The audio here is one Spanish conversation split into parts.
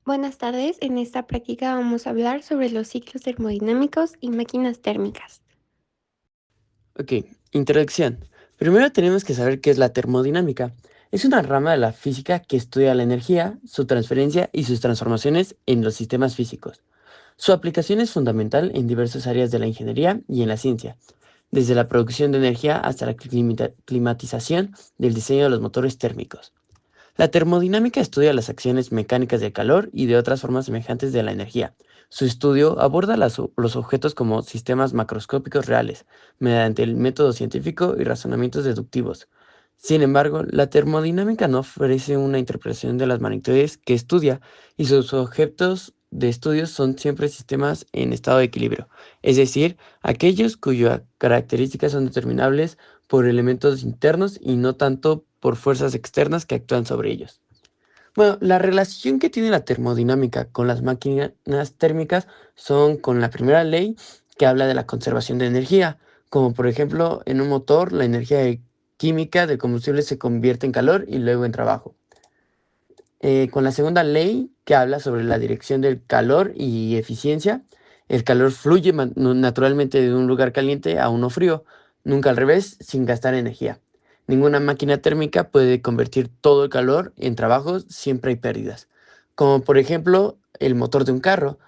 Buenas tardes, en esta práctica vamos a hablar sobre los ciclos termodinámicos y máquinas térmicas. Ok, introducción. Primero tenemos que saber qué es la termodinámica. Es una rama de la física que estudia la energía, su transferencia y sus transformaciones en los sistemas físicos. Su aplicación es fundamental en diversas áreas de la ingeniería y en la ciencia, desde la producción de energía hasta la climatización del diseño de los motores térmicos. La termodinámica estudia las acciones mecánicas del calor y de otras formas semejantes de la energía. Su estudio aborda los objetos como sistemas macroscópicos reales, mediante el método científico y razonamientos deductivos. Sin embargo, la termodinámica no ofrece una interpretación de las magnitudes que estudia, y sus objetos de estudio son siempre sistemas en estado de equilibrio, es decir, aquellos cuyas características son determinables por elementos internos y no tanto por fuerzas externas que actúan sobre ellos. Bueno, la relación que tiene la termodinámica con las máquinas térmicas son con la primera ley, que habla de la conservación de energía, como por ejemplo en un motor la energía química del combustible se convierte en calor y luego en trabajo. Con la segunda ley, que habla sobre la dirección del calor y eficiencia, el calor fluye naturalmente de un lugar caliente a uno frío, nunca al revés, sin gastar energía. Ninguna máquina térmica puede convertir todo el calor en trabajo, siempre hay pérdidas. Como por ejemplo el motor de un carro.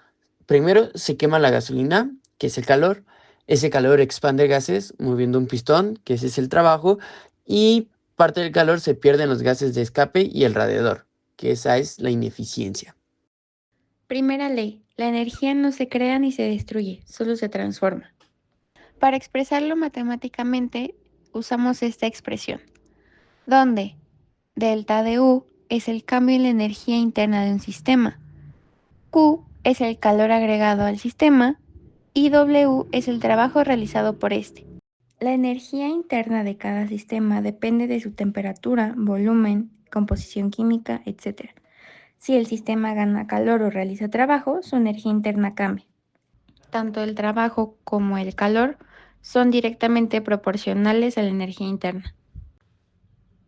Primero se quema la gasolina, que es el calor. Ese calor expande gases moviendo un pistón, que ese es el trabajo, y parte del calor se pierde en los gases de escape y el radiador, que esa es la ineficiencia. Primera ley, la energía no se crea ni se destruye, solo se transforma. Para expresarlo matemáticamente, usamos esta expresión, donde delta de U es el cambio en la energía interna de un sistema, Q es el calor agregado al sistema y W es el trabajo realizado por este. La energía interna de cada sistema depende de su temperatura, volumen, composición química, etc. Si el sistema gana calor o realiza trabajo, su energía interna cambia. Tanto el trabajo como el calor son directamente proporcionales a la energía interna.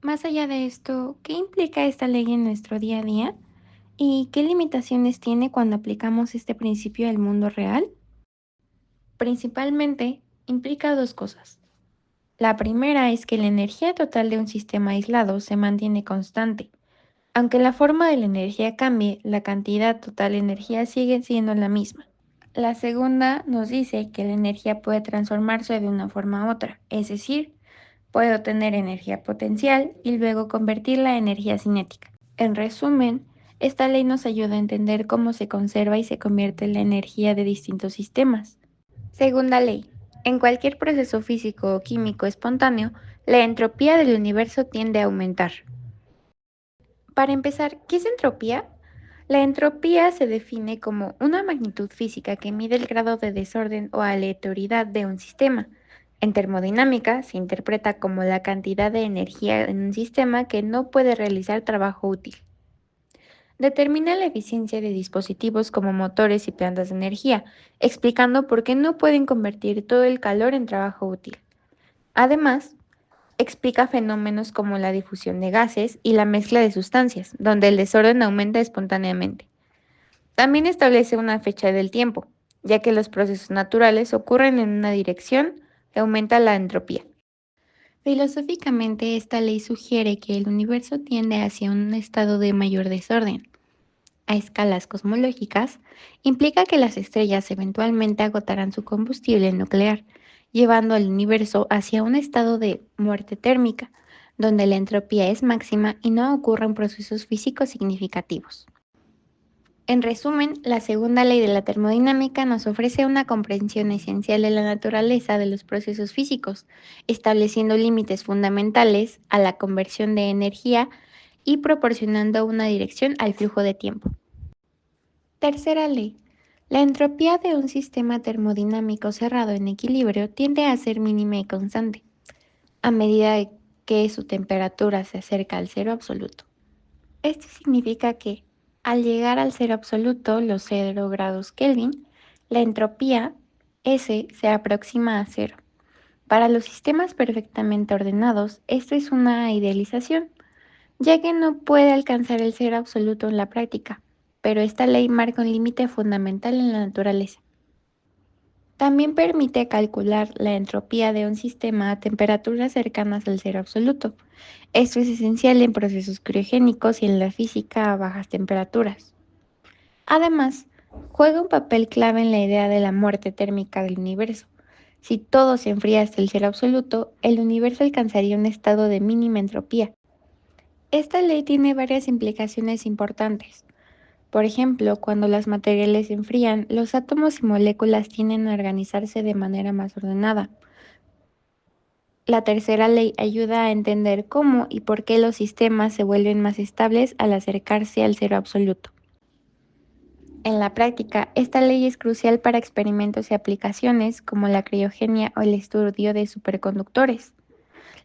Más allá de esto, ¿qué implica esta ley en nuestro día a día? ¿Y qué limitaciones tiene cuando aplicamos este principio al mundo real? Principalmente, implica dos cosas. La primera es que la energía total de un sistema aislado se mantiene constante. Aunque la forma de la energía cambie, la cantidad total de energía sigue siendo la misma. La segunda nos dice que la energía puede transformarse de una forma a otra, es decir, puede obtener energía potencial y luego convertirla en energía cinética. En resumen, esta ley nos ayuda a entender cómo se conserva y se convierte la energía de distintos sistemas. Segunda ley. En cualquier proceso físico o químico espontáneo, la entropía del universo tiende a aumentar. Para empezar, ¿qué es entropía? La entropía se define como una magnitud física que mide el grado de desorden o aleatoriedad de un sistema. En termodinámica se interpreta como la cantidad de energía en un sistema que no puede realizar trabajo útil. Determina la eficiencia de dispositivos como motores y plantas de energía, explicando por qué no pueden convertir todo el calor en trabajo útil. Además, explica fenómenos como la difusión de gases y la mezcla de sustancias, donde el desorden aumenta espontáneamente. También establece una fecha del tiempo, ya que los procesos naturales ocurren en una dirección que aumenta la entropía. Filosóficamente, esta ley sugiere que el universo tiende hacia un estado de mayor desorden. A escalas cosmológicas, implica que las estrellas eventualmente agotarán su combustible nuclear, llevando al universo hacia un estado de muerte térmica, donde la entropía es máxima y no ocurren procesos físicos significativos. En resumen, la segunda ley de la termodinámica nos ofrece una comprensión esencial de la naturaleza de los procesos físicos, estableciendo límites fundamentales a la conversión de energía y proporcionando una dirección al flujo de tiempo. Tercera ley. La entropía de un sistema termodinámico cerrado en equilibrio tiende a ser mínima y constante, a medida que su temperatura se acerca al cero absoluto. Esto significa que, al llegar al cero absoluto, los 0 grados Kelvin, la entropía S se aproxima a cero. Para los sistemas perfectamente ordenados, esto es una idealización, ya que no puede alcanzar el cero absoluto en la práctica, pero esta ley marca un límite fundamental en la naturaleza. También permite calcular la entropía de un sistema a temperaturas cercanas al cero absoluto. Esto es esencial en procesos criogénicos y en la física a bajas temperaturas. Además, juega un papel clave en la idea de la muerte térmica del universo. Si todo se enfría hasta el cero absoluto, el universo alcanzaría un estado de mínima entropía. Esta ley tiene varias implicaciones importantes. Por ejemplo, cuando los materiales se enfrían, los átomos y moléculas tienden a organizarse de manera más ordenada. La tercera ley ayuda a entender cómo y por qué los sistemas se vuelven más estables al acercarse al cero absoluto. En la práctica, esta ley es crucial para experimentos y aplicaciones como la criogenia o el estudio de superconductores.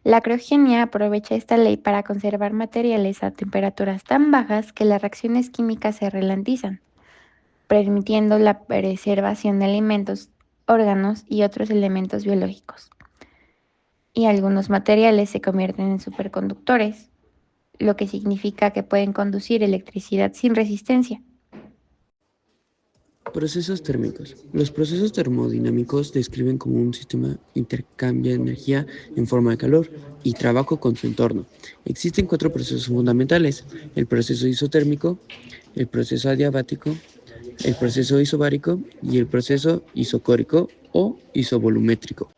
La criogenia aprovecha esta ley para conservar materiales a temperaturas tan bajas que las reacciones químicas se ralentizan, permitiendo la preservación de alimentos, órganos y otros elementos biológicos. Y algunos materiales se convierten en superconductores, lo que significa que pueden conducir electricidad sin resistencia. Procesos térmicos. Los procesos termodinámicos describen cómo un sistema intercambia energía en forma de calor y trabajo con su entorno. Existen cuatro procesos fundamentales: el proceso isotérmico, el proceso adiabático, el proceso isobárico y el proceso isocórico o isovolumétrico.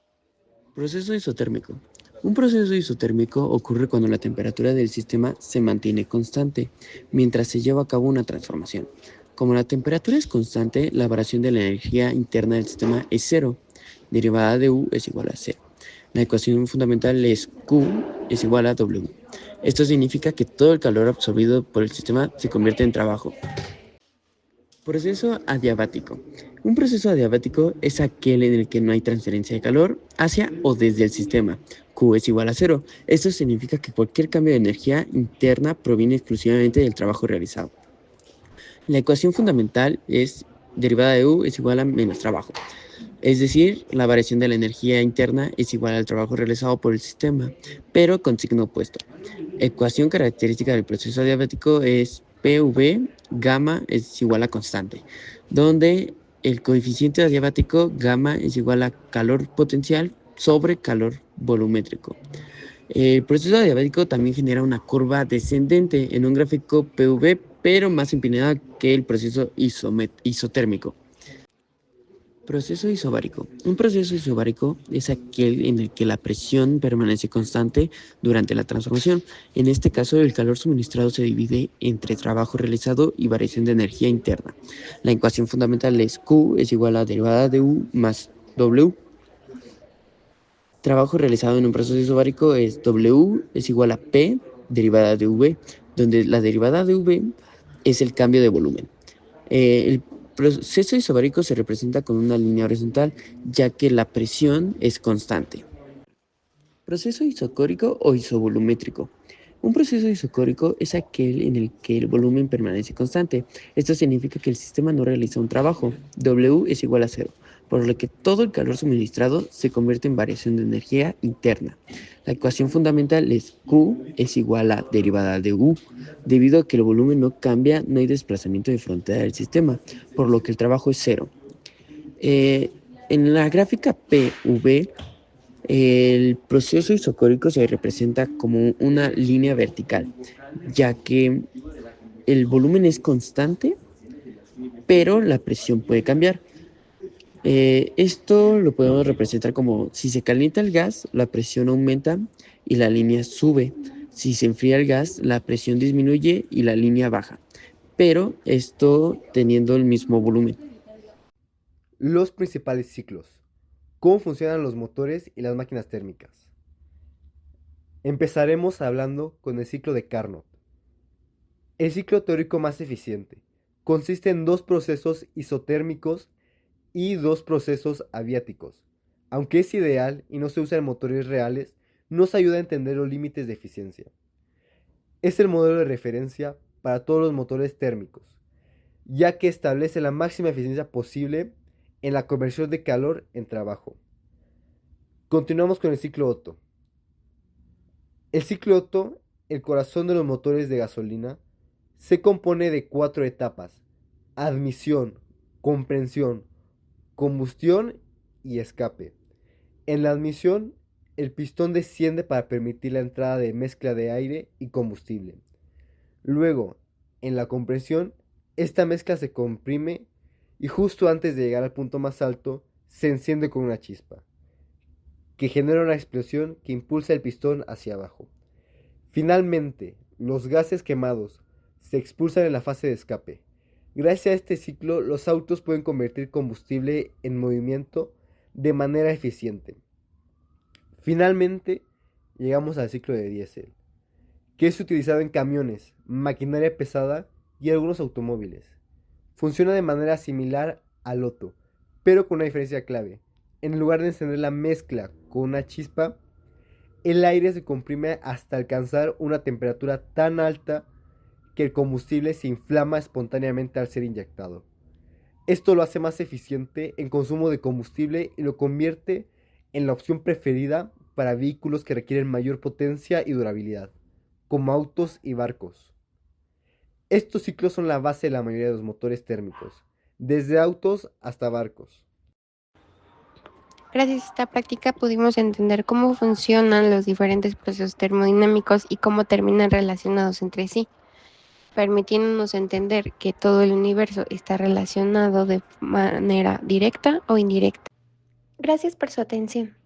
Proceso isotérmico. Un proceso isotérmico ocurre cuando la temperatura del sistema se mantiene constante mientras se lleva a cabo una transformación. Como la temperatura es constante, la variación de la energía interna del sistema es cero. Derivada de U es igual a cero. La ecuación fundamental es Q es igual a W. Esto significa que todo el calor absorbido por el sistema se convierte en trabajo. Proceso adiabático. Un proceso adiabático es aquel en el que no hay transferencia de calor hacia o desde el sistema. Q es igual a cero. Esto significa que cualquier cambio de energía interna proviene exclusivamente del trabajo realizado. La ecuación fundamental es derivada de U es igual a menos trabajo. Es decir, la variación de la energía interna es igual al trabajo realizado por el sistema, pero con signo opuesto. Ecuación característica del proceso adiabático es PV gamma es igual a constante, donde el coeficiente adiabático gamma es igual a calor potencial sobre calor volumétrico. El proceso adiabático también genera una curva descendente en un gráfico PV, pero más empinada que el proceso isotérmico. Proceso isobárico. Un proceso isobárico es aquel en el que la presión permanece constante durante la transformación. En este caso, el calor suministrado se divide entre trabajo realizado y variación de energía interna. La ecuación fundamental es Q es igual a derivada de U más W. Trabajo realizado en un proceso isobárico es W es igual a P derivada de V, donde la derivada de V es el cambio de volumen. El proceso isobárico se representa con una línea horizontal, ya que la presión es constante. Proceso isocórico o isovolumétrico. Un proceso isocórico es aquel en el que el volumen permanece constante. Esto significa que el sistema no realiza un trabajo. W es igual a cero, por lo que todo el calor suministrado se convierte en variación de energía interna. La ecuación fundamental es Q es igual a derivada de U. Debido a que el volumen no cambia, no hay desplazamiento de frontera del sistema, por lo que el trabajo es cero. En la gráfica PV, el proceso isocórico se representa como una línea vertical, ya que el volumen es constante, pero la presión puede cambiar. Esto lo podemos representar como si se calienta el gas, la presión aumenta y la línea sube. Si se enfría el gas, la presión disminuye y la línea baja, pero esto teniendo el mismo volumen. Los principales ciclos. ¿Cómo funcionan los motores y las máquinas térmicas? Empezaremos hablando con el ciclo de Carnot. El ciclo teórico más eficiente consiste en dos procesos isotérmicos y dos procesos aviáticos. Aunque es ideal y no se usa en motores reales, nos ayuda a entender los límites de eficiencia. Es el modelo de referencia para todos los motores térmicos, ya que establece la máxima eficiencia posible en la conversión de calor en trabajo. Continuamos con el ciclo Otto. El ciclo Otto, el corazón de los motores de gasolina, se compone de 4 etapas, admisión, comprensión, combustión y escape. En la admisión, el pistón desciende para permitir la entrada de mezcla de aire y combustible. Luego, en la compresión, esta mezcla se comprime y justo antes de llegar al punto más alto, se enciende con una chispa, que genera una explosión que impulsa el pistón hacia abajo. Finalmente, los gases quemados se expulsan en la fase de escape. Gracias a este ciclo, los autos pueden convertir combustible en movimiento de manera eficiente. Finalmente, llegamos al ciclo de diésel, que es utilizado en camiones, maquinaria pesada y algunos automóviles. Funciona de manera similar al Otto, pero con una diferencia clave. En lugar de encender la mezcla con una chispa, el aire se comprime hasta alcanzar una temperatura tan alta que el combustible se inflama espontáneamente al ser inyectado. Esto lo hace más eficiente en consumo de combustible y lo convierte en la opción preferida para vehículos que requieren mayor potencia y durabilidad, como autos y barcos. Estos ciclos son la base de la mayoría de los motores térmicos, desde autos hasta barcos. Gracias a esta práctica pudimos entender cómo funcionan los diferentes procesos termodinámicos y cómo terminan relacionados entre sí, permitiéndonos entender que todo el universo está relacionado de manera directa o indirecta. Gracias por su atención.